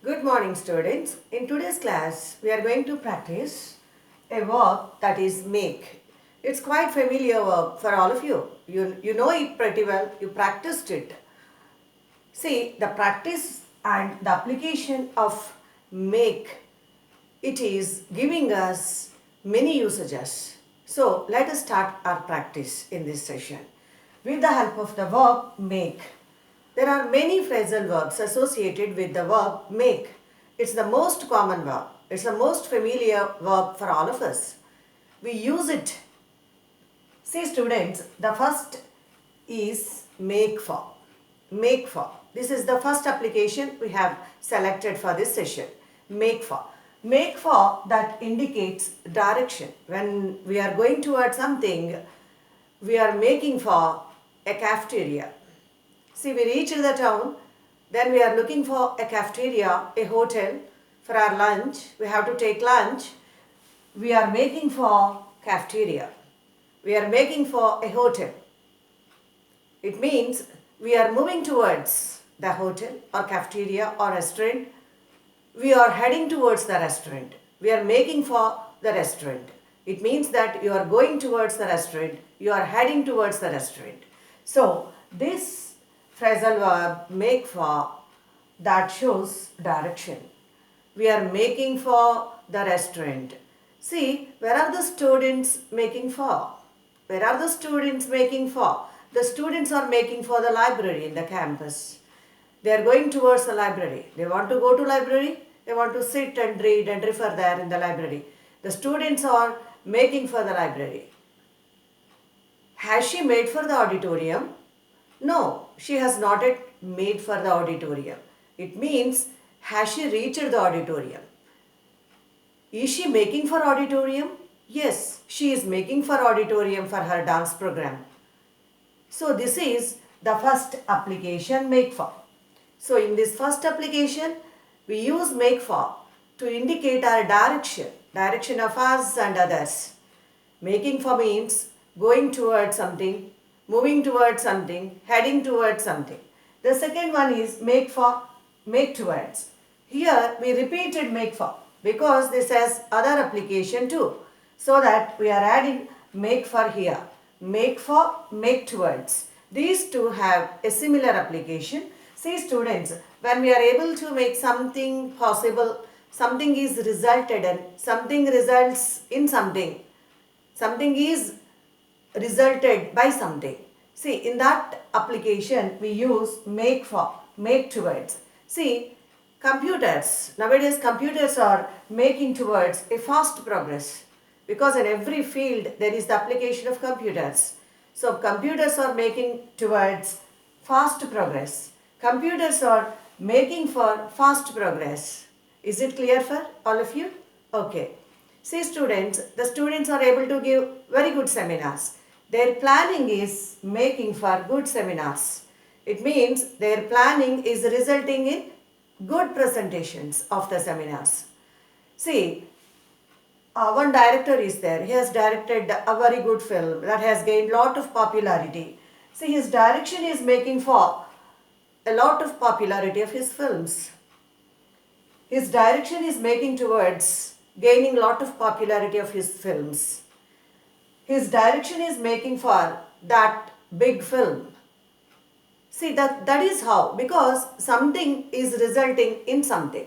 Good morning, students. In today's class, we are going to practice a verb that is make. It's quite familiar verb for all of you. You know it pretty well. You practiced it. See, the practice and the application of make, it is giving us many usages. So, let us start our practice in this session. With the help of the verb make. There are many phrasal verbs associated with the verb make. It's the most common verb. It's the most familiar verb for all of us. We use it. See students, the first is make for. Make for. This is the first application we have selected for this session. Make for. Make for that indicates direction. When we are going towards something, we are making for a cafeteria. See, we reach the town, then we are looking for a cafeteria, a hotel for our lunch. We have to take lunch. We are making for cafeteria. We are making for a hotel. It means we are moving towards the hotel or cafeteria or restaurant. We are heading towards the restaurant. We are making for the restaurant. It means that you are going towards the restaurant. You are heading towards the restaurant. So, this phrasal verb make for that shows direction. We are making for the restaurant. See, where are the students making for? Where are the students making for? The students are making for the library in the campus. They are going towards the library. They want to go to library. They want to sit and read and refer there in the library. The students are making for the library. Has she made for the auditorium? No, she has not yet made for the auditorium. It means, has she reached the auditorium? Is she making for auditorium? Yes, she is making for auditorium for her dance program. So this is the first application, make for. So in this first application, we use make for to indicate our direction of us and others. Making for means going towards something, moving towards something, heading towards something. The second one is make for, make towards. Here we repeated make for because this has other application too. So that we are adding make for here. Make for, make towards. These two have a similar application. See students, when we are able to make something possible, something is resulted in, something results in something. Something is resulted by something. See, in that application, we use make for, make towards. See, computers, nowadays computers are making towards a fast progress because in every field there is the application of computers. So, computers are making towards fast progress. Computers are making for fast progress. Is it clear for all of you? Okay. See students, the students are able to give very good seminars. Their planning is making for good seminars. It means their planning is resulting in good presentations of the seminars. See, one director is there. He has directed a very good film that has gained lot of popularity. See, his direction is making for a lot of popularity of his films. His direction is making towards gaining lot of popularity of his films. His direction is making for that big film. See, that is how, because something is resulting in something.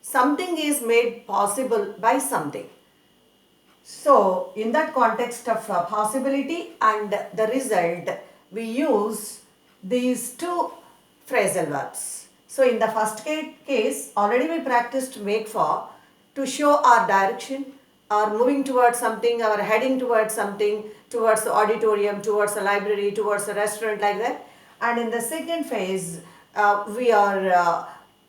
Something is made possible by something. So, in that context of possibility and the result, we use these two phrasal verbs. So, in the first case, already we practiced make for to show our direction, or moving towards something, or heading towards something, towards the auditorium, towards the library, towards the restaurant, like that. And in the second phase, we are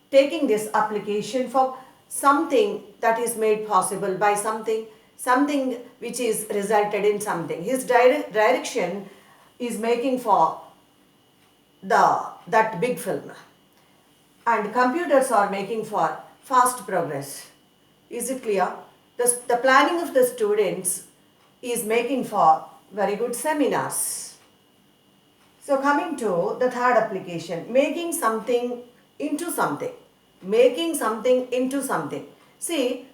taking this application for something that is made possible by something, something which is resulted in something. His direction is making for that big film. And computers are making for fast progress. Is it clear? The planning of the students is making for very good seminars. So coming to the third application, making something into something. making something into something. See,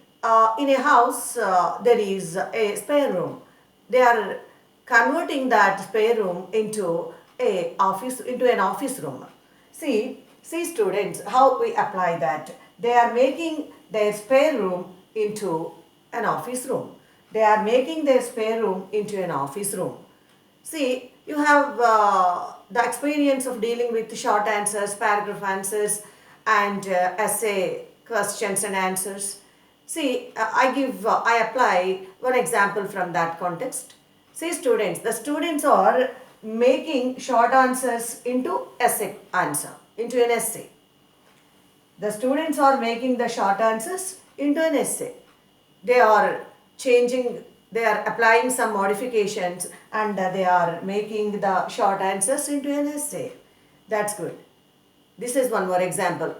in a house there is a spare room. They are converting that spare room into an office room. See students, how we apply that. They are making their spare room into an office room. They are making their spare room into an office room. See, you have the experience of dealing with short answers, paragraph answers, and essay questions and answers. See, I apply one example from that context. See, students, the students are making short answers into into an essay. The students are making the short answers into an essay. They are changing, they are applying some modifications, and they are making the short answers into an essay. That's good. This is one more example.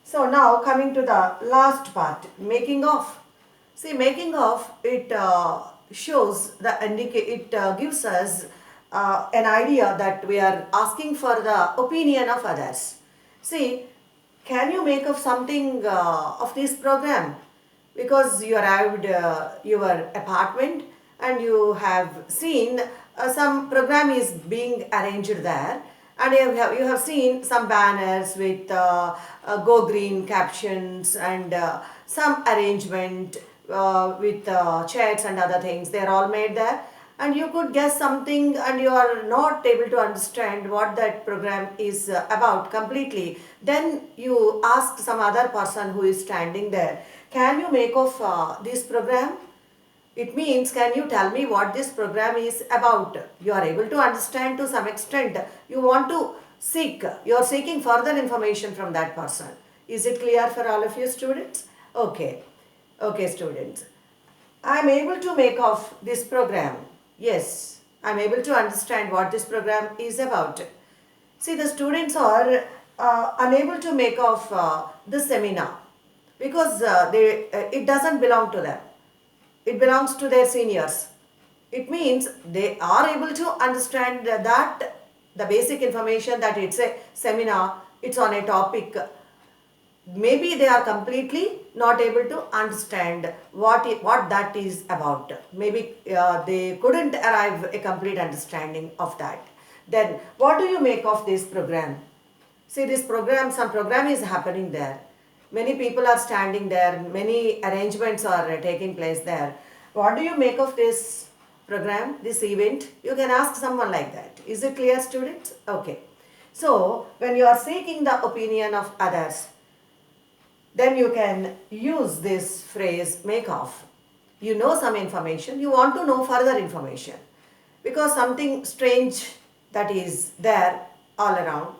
So now coming to the last part, making of. See, making of, it gives us an idea that we are asking for the opinion of others. See, can you make of something of this program? Because you arrived your apartment and you have seen some program is being arranged there, and you have seen some banners with go green captions and some arrangement with chairs and other things. They are all made there, and you could guess something and you are not able to understand what that program is about completely. Then you ask some other person who is standing there, can you make of this program? It means, can you tell me what this program is about? You are able to understand to some extent. You want to you are seeking further information from that person. Is it clear for all of you students? Okay. Okay, students. I am able to make of this program. Yes, I am able to understand what this program is about. See, the students are unable to make of the seminar because it doesn't belong to them. It belongs to their seniors. It means they are able to understand that the basic information that it's a seminar, it's on a topic. Maybe they are completely not able to understand what that is about. Maybe they couldn't arrive a complete understanding of that. Then what do you make of this program? See, this program, some program is happening there. Many people are standing there. Many arrangements are taking place there. What do you make of this program, this event? You can ask someone like that. Is it clear, students? Okay. So, when you are seeking the opinion of others, then you can use this phrase, make of. You know some information, you want to know further information because something strange that is there all around.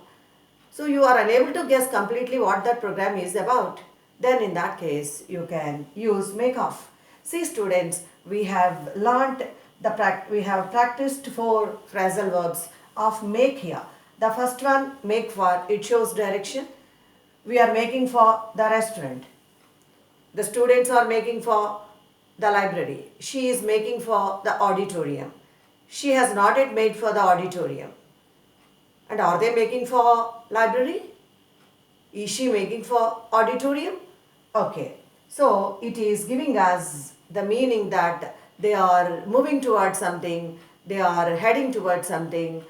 So you are unable to guess completely what that program is about. Then in that case, you can use make of. See students, we have learnt we have practiced 4 phrasal verbs of make here. The first one, make for, it shows direction. We are making for the restaurant. The students are making for the library. She is making for the auditorium. She has not yet made for the auditorium. And are they making for library? Is she making for auditorium? Okay. So it is giving us the meaning that they are moving towards something, they are heading towards something,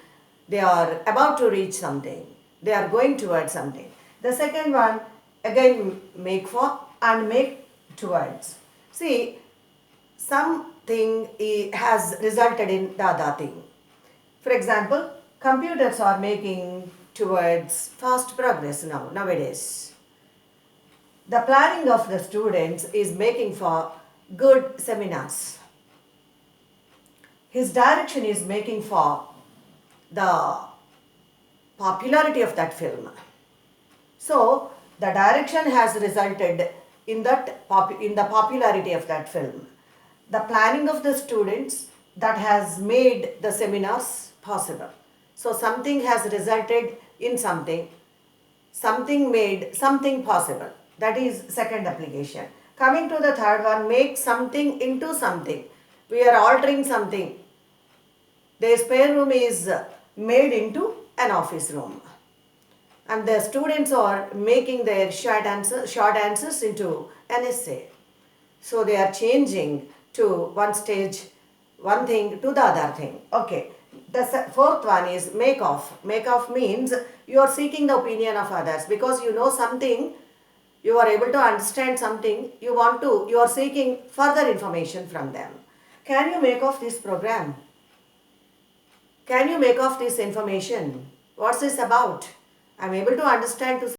they are about to reach something, they are going towards something. The second one, again make for and make towards. See, something has resulted in the other thing. For example, computers are making towards fast progress nowadays. The planning of the students is making for good seminars. His direction is making for the popularity of that film. So, the direction has resulted in the popularity of that film. The planning of the students that has made the seminars possible. So, something has resulted in something made something possible. That is second application. Coming to the third one, make something into something. We are altering something. The spare room is made into an office room. and the students are making their short answers into an essay. So they are changing to one stage, one thing to the other thing. Okay. The fourth one is make off. Make off means you are seeking the opinion of others because you know something, you are able to understand something, you are seeking further information from them. Can you make off this program? Can you make off this information? What's this about? I'm able to understand to